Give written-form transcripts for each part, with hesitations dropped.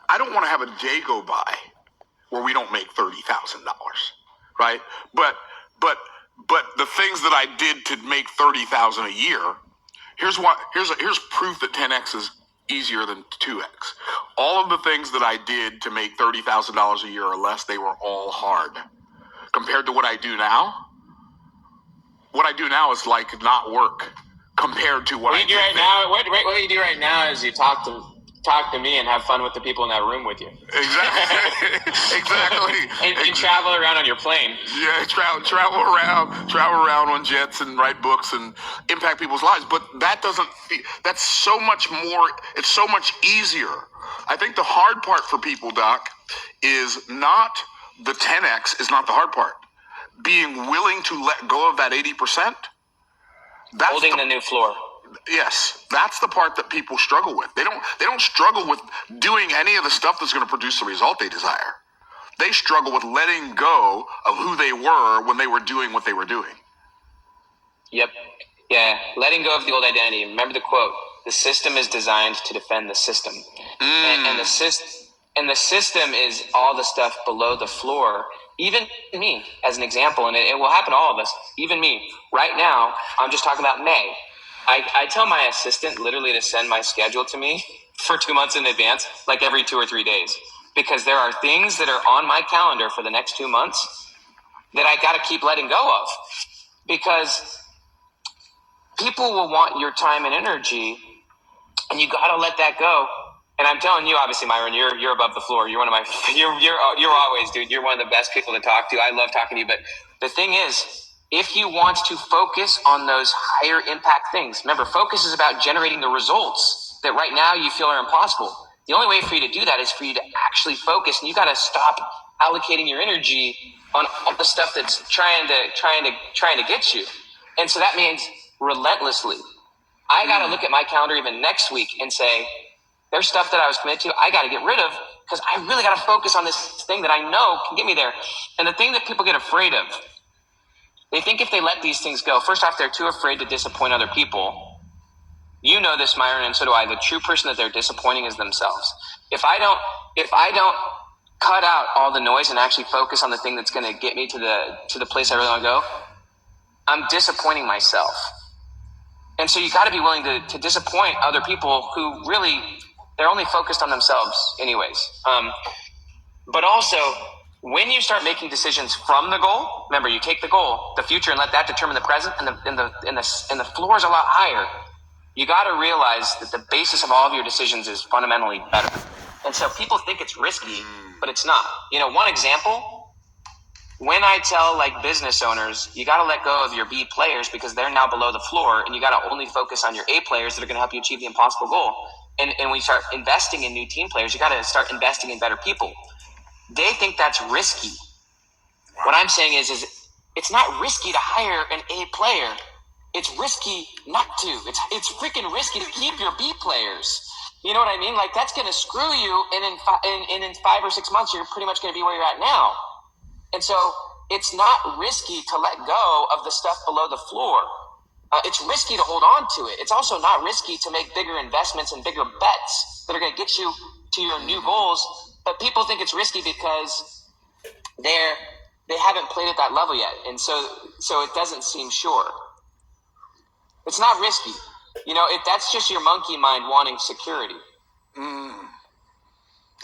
I don't want to have a day go by where we don't make $30,000, right? But the things that I did to make $30,000 a year, here's proof that 10x is easier than 2x. All of the things that I did to make $30,000 a year or less, they were all hard. Compared to what I do now, is like not work compared to what you do right now. What you do right now is you talk to me and have fun with the people in that room with you. Exactly. Exactly. and travel around on your plane. Yeah, travel around on jets and write books and impact people's lives. But that's so much more. It's so much easier. I think the hard part for people, Doc, is not the 10x is not the hard part. Being willing to let go of that 80%. That's holding the new floor. Yes, that's the part that people struggle with. They don't struggle with doing any of the stuff that's going to produce the result they desire. They struggle with letting go of who they were when they were doing what they were doing. Yep. Yeah. Letting go of the old identity. Remember the quote, the system is designed to defend the system. And the system is all the stuff below the floor. Even me, as an example, and it will happen to all of us, even me. Right now, I'm just talking about May. I tell my assistant literally to send my schedule to me for 2 months in advance, like every 2 or 3 days. Because there are things that are on my calendar for the next 2 months that I got to keep letting go of. Because people will want your time and energy, and you got to let that go. And I'm telling you, obviously, Myron, you're above the floor. You're one of my, you're always, dude, you're one of the best people to talk to. I love talking to you. But the thing is, if you want to focus on those higher impact things, remember, focus is about generating the results that right now you feel are impossible. The only way for you to do that is for you to actually focus, and you got to stop allocating your energy on all the stuff that's trying to get you. And so that means relentlessly. I got to look at my calendar even next week and say, there's stuff that I was committed to, I got to get rid of, because I really got to focus on this thing that I know can get me there. And the thing that people get afraid of, they think if they let these things go, first off, they're too afraid to disappoint other people. You know this, Myron, and so do I. The true person that they're disappointing is themselves. If I don't cut out all the noise and actually focus on the thing that's going to get me to the place I really want to go, I'm disappointing myself. And so you got to be willing to disappoint other people who really, they're only focused on themselves anyways. But also, when you start making decisions from the goal, remember, you take the goal, the future, and let that determine the present, and the floor is a lot higher. You got to realize that the basis of all of your decisions is fundamentally better. And so people think it's risky, but it's not. You know, one example, when I tell like business owners, you got to let go of your B players because they're now below the floor, and you got to only focus on your A players that are going to help you achieve the impossible goal. And when you start investing in new team players, you got to start investing in better people. They think that's risky. What I'm saying is it's not risky to hire an A player. It's risky not to. It's freaking risky to keep your B players. You know what I mean? Like, that's going to screw you, and in 5 or 6 months, you're pretty much going to be where you're at now. And so it's not risky to let go of the stuff below the floor. It's risky to hold on to it. It's also not risky to make bigger investments and bigger bets that are going to get you to your new goals. But people think it's risky because they haven't played at that level yet. And so it doesn't seem sure. It's not risky. You know, that's just your monkey mind wanting security.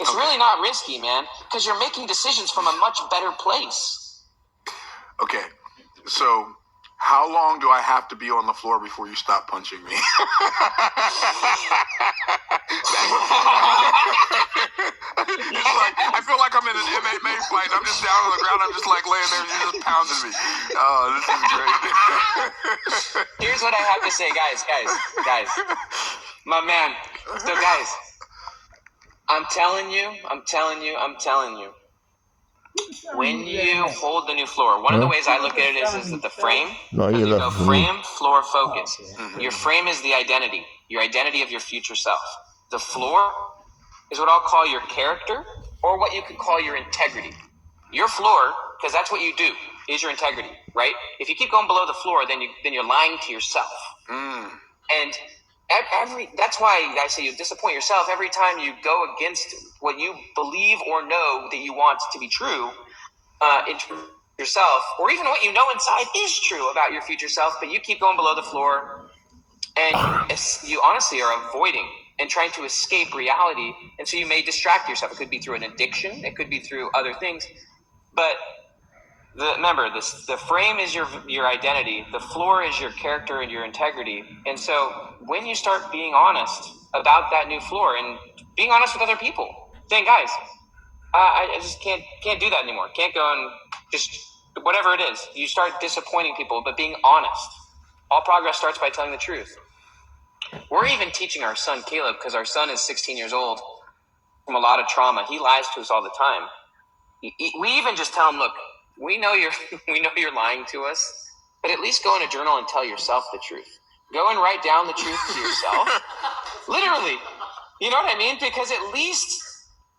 It's really not risky, man, because you're making decisions from a much better place. Okay, so how long do I have to be on the floor before you stop punching me? I feel like I'm in an MMA fight. I'm just down on the ground. I'm just like laying there and you're just pounding me. Oh, this is great. Here's what I have to say, guys. My man. So, guys, I'm telling you. When you hold the new floor, one of the ways I look at it is that the frame, you go frame, floor, focus. Your frame is the identity, your identity of your future self. The floor is what I'll call your character, or what you could call your integrity. Your floor, because that's what you do, is your integrity, right? If you keep going below the floor, then you're lying to yourself. That's why I say you disappoint yourself every time you go against what you believe or know that you want to be true in yourself, or even what you know inside is true about your future self, but you keep going below the floor, and you honestly are avoiding and trying to escape reality, and so you may distract yourself. It could be through an addiction, it could be through other things, but remember, the frame is your identity, the floor is your character and your integrity. And so when you start being honest about that new floor and being honest with other people, saying, guys, I just can't do that anymore. Can't go and just whatever it is. You start disappointing people, but being honest. All progress starts by telling the truth. We're even teaching our son Caleb, because our son is 16 years old, from a lot of trauma. He lies to us all the time. We even just tell him, look, we know you're lying to us, but at least go in a journal and tell yourself the truth. Go and write down the truth to yourself. Literally. You know what I mean? Because at least,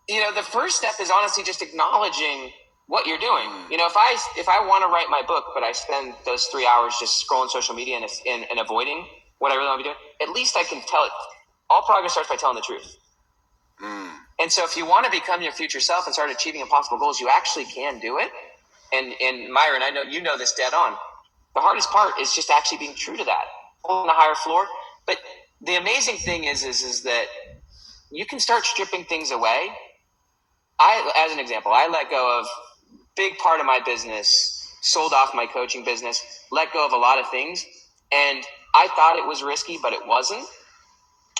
the first step is honestly just acknowledging what you're doing. If I want to write my book, but I spend those 3 hours just scrolling social media and avoiding what I really want to be doing, at least I can tell it. All progress starts by telling the truth. And so if you want to become your future self and start achieving impossible goals, you actually can do it. And Myron, I know you know this dead on. The hardest part is just actually being true to that, holding a higher floor. But the amazing thing is that you can start stripping things away. As an example, I let go of a big part of my business, sold off my coaching business, let go of a lot of things. And I thought it was risky, but it wasn't.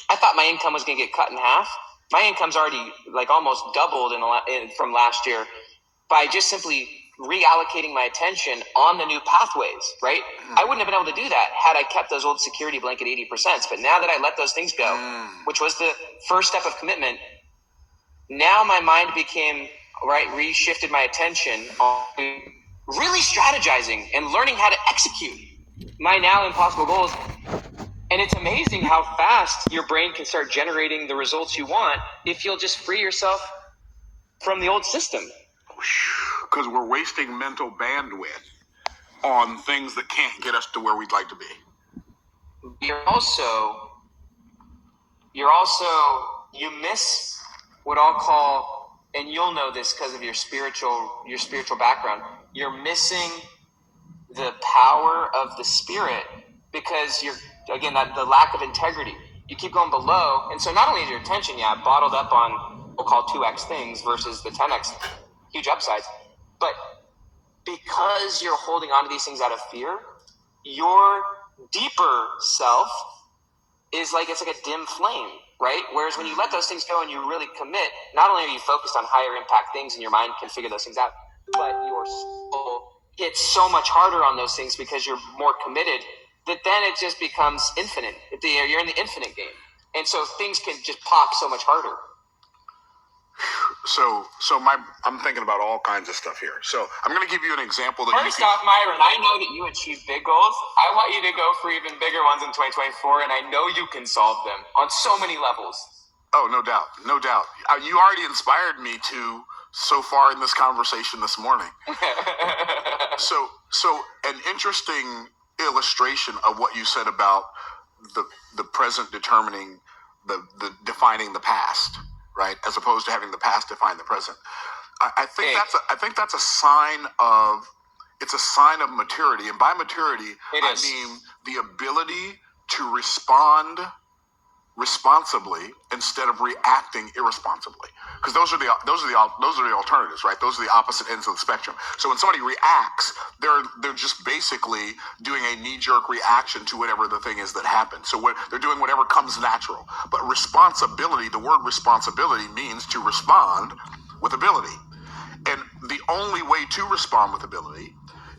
I thought my income was going to get cut in half. My income's already almost doubled from last year by just simply reallocating my attention on the new pathways, right? I wouldn't have been able to do that had I kept those old security blanket 80%. But now that I let those things go, which was the first step of commitment, now my mind became, reshifted my attention on really strategizing and learning how to execute my now impossible goals. And it's amazing how fast your brain can start generating the results you want if you'll just free yourself from the old system. Because we're wasting mental bandwidth on things that can't get us to where we'd like to be. You miss what I'll call, and you'll know this because of your spiritual background, you're missing the power of the spirit because the lack of integrity. You keep going below, and so not only is your attention bottled up on we'll call 2x things versus the 10x huge upsides, but because you're holding on to these things out of fear, your deeper self is it's like a dim flame, right? Whereas when you let those things go and you really commit, not only are you focused on higher impact things and your mind can figure those things out, but your soul hits so much harder on those things because you're more committed that then it just becomes infinite. You're in the infinite game. And so things can just pop so much harder. So I'm thinking about all kinds of stuff here. So I'm going to give you an example that First off, Myron, I know that you achieve big goals. I want you to go for even bigger ones in 2024, and I know you can solve them on so many levels. Oh, no doubt. You already inspired me to so far in this conversation this morning. So an interesting illustration of what you said about the present determining the defining the past, right? As opposed to having the past define the present. I think that's a sign of maturity, and by maturity I mean the ability to respond responsibly instead of reacting irresponsibly, because those are the alternatives, right? Those are the opposite ends of the spectrum. So when somebody reacts, they're just basically doing a knee-jerk reaction to whatever the thing is that happened. So they're doing whatever comes natural. But responsibility, the word responsibility means to respond with ability, and the only way to respond with ability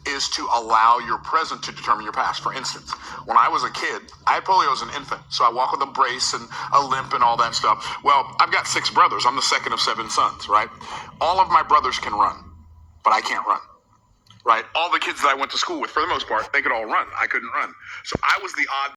is to allow your present to determine your past. For instance, when I was a kid, I had polio as an infant, so I walk with a brace and a limp and all that stuff. Well, I've got 6 brothers. I'm the second of 7 sons, right? All of my brothers can run, but I can't run, right? All the kids that I went to school with, for the most part, they could all run. I couldn't run. So I was the odd